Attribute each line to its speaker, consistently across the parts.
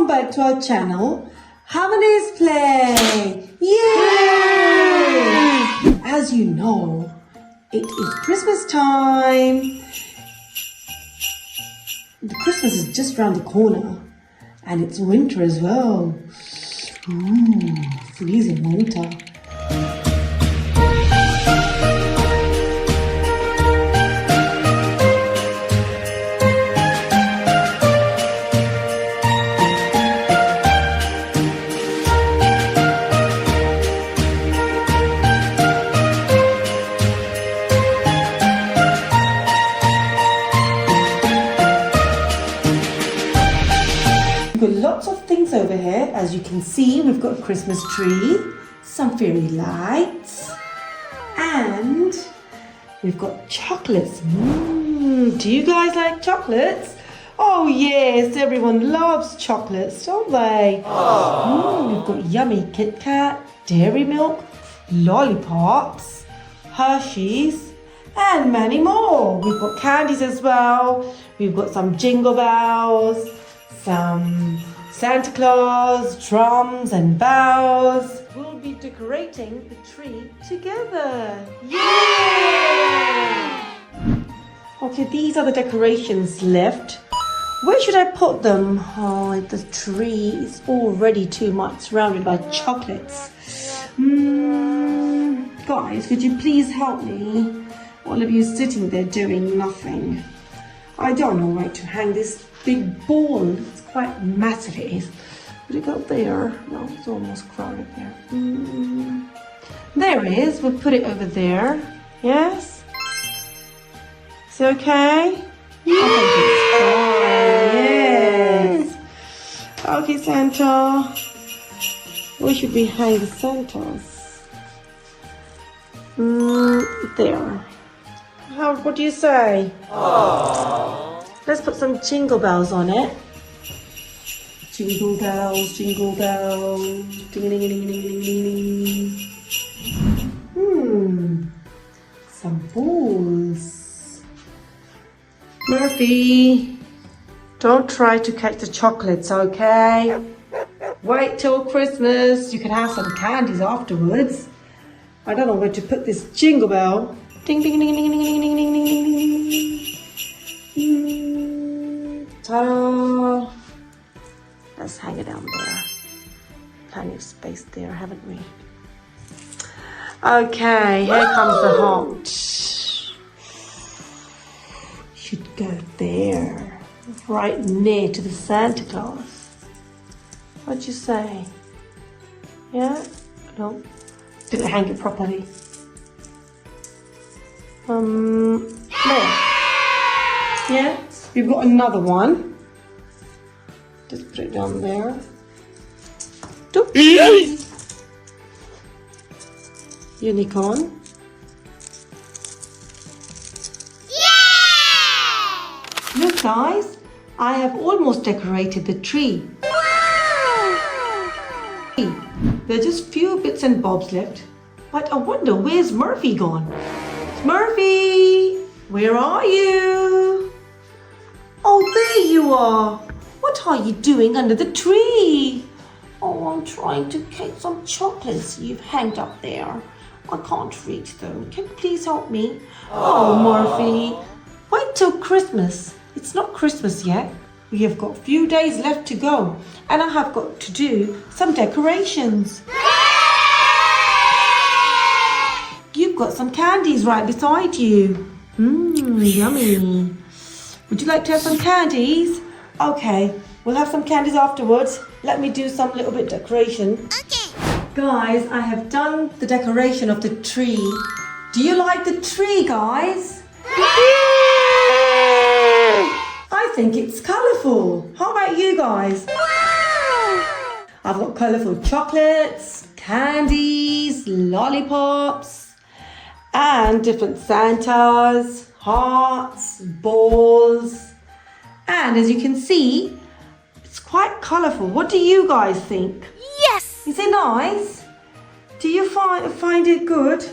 Speaker 1: back to our channel, Hamanez Play! Yay! As you know, it is Christmas time. Christmas is just around the corner, and it's winter as well. Freezing winter. We've got lots of things over here. As you can see, we've got a Christmas tree, some fairy lights, and we've got chocolates. Do you guys like chocolates? Oh yes, everyone loves chocolates, don't they? We've got yummy Kit Kat, dairy milk, lollipops, Hershey's, and many more. We've got candies as well. We've got some jingle bells, some Santa Claus, drums and bells. We'll be decorating the tree together. Yay! Okay, these are the decorations left. Where should I put them? Oh, the tree is already too much surrounded by chocolates. Guys, could you please help me? All of you sitting there doing nothing. I don't know where to hang this big ball. It's quite massive, it is. Would it go there? No, it's almost crowded there. There it is. We'll put it over there. Yes? Is it okay? I think it's fine. Yes. Okay, Santa. Where should we hang the Santas? There. What do you say? Aww. Let's put some jingle bells on it. Jingle bells, jingle bells. Ding-a-ding-a-ding-a-ding-a-ding. Some balls. Smurfy, don't try to catch the chocolates, okay? Wait till Christmas. You can have some candies afterwards. I don't know where to put this jingle bell. Ding, ding, ding, ding, ding, ding, ding, ding, ding, ding. Ta-da! Let's hang it down there. Plenty of space there, haven't we? Okay, here comes the heart. Should go there, right near to the Santa Claus. What'd you say? Yeah? No? Didn't hang it properly. There. Yeah? We've got another one. Just put it down there. Unicorn. Yeah! Look guys, I have almost decorated the tree. Wow! There are just few bits and bobs left, but I wonder where's Smurfy gone? Smurfy, where are you? Oh, there you are. What are you doing under the tree? Oh, I'm trying to catch some chocolates you've hanged up there. I can't reach them. Can you please help me? Oh, Smurfy, wait till Christmas. It's not Christmas yet. We have got a few days left to go, and I have got to do some decorations. You've got some candies right beside you. Yummy. Would you like to have some candies? Okay, we'll have some candies afterwards. Let me do some little bit decoration. Okay. Guys, I have done the decoration of the tree. Do you like the tree, guys? I think it's colourful. How about you guys? Wow! I've got colourful chocolates, candies, lollipops, and different Santas, hearts, balls. And as you can see, it's quite colourful. What do you guys think? Yes! Is it nice? Do you find it good?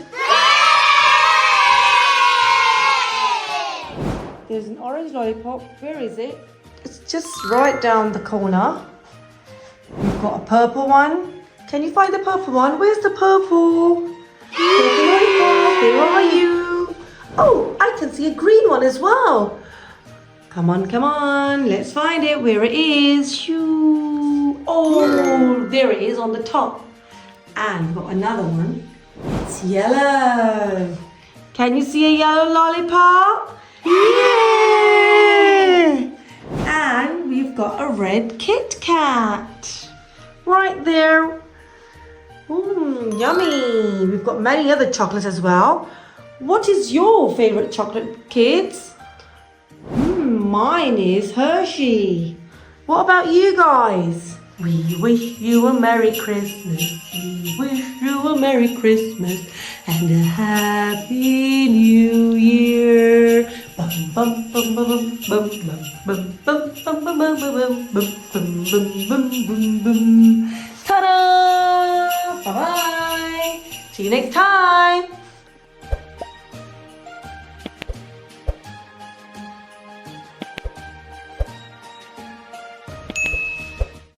Speaker 1: There's an orange lollipop. Where is it? It's just right down the corner. We've got a purple one. Can you find the purple one? Where's the purple? Purple lollipop, where are you? Oh, I can see a green one as well. Come on, let's find it. Where it is. Shoo. Oh, there it is on the top. And we've got another one. It's yellow. Can you see a yellow lollipop? Yeah! And we've got a red Kit Kat. Right there. Yummy. We've got many other chocolates as well. What is your favorite chocolate, kids? Mine is Hershey. What about you guys? We wish you a Merry Christmas. We wish you a Merry Christmas and a Happy New Year. Bum bum bum bum bum bum bum bum bum bum bum bum bum bum bum. Ta-da! Bye bye. See you next time.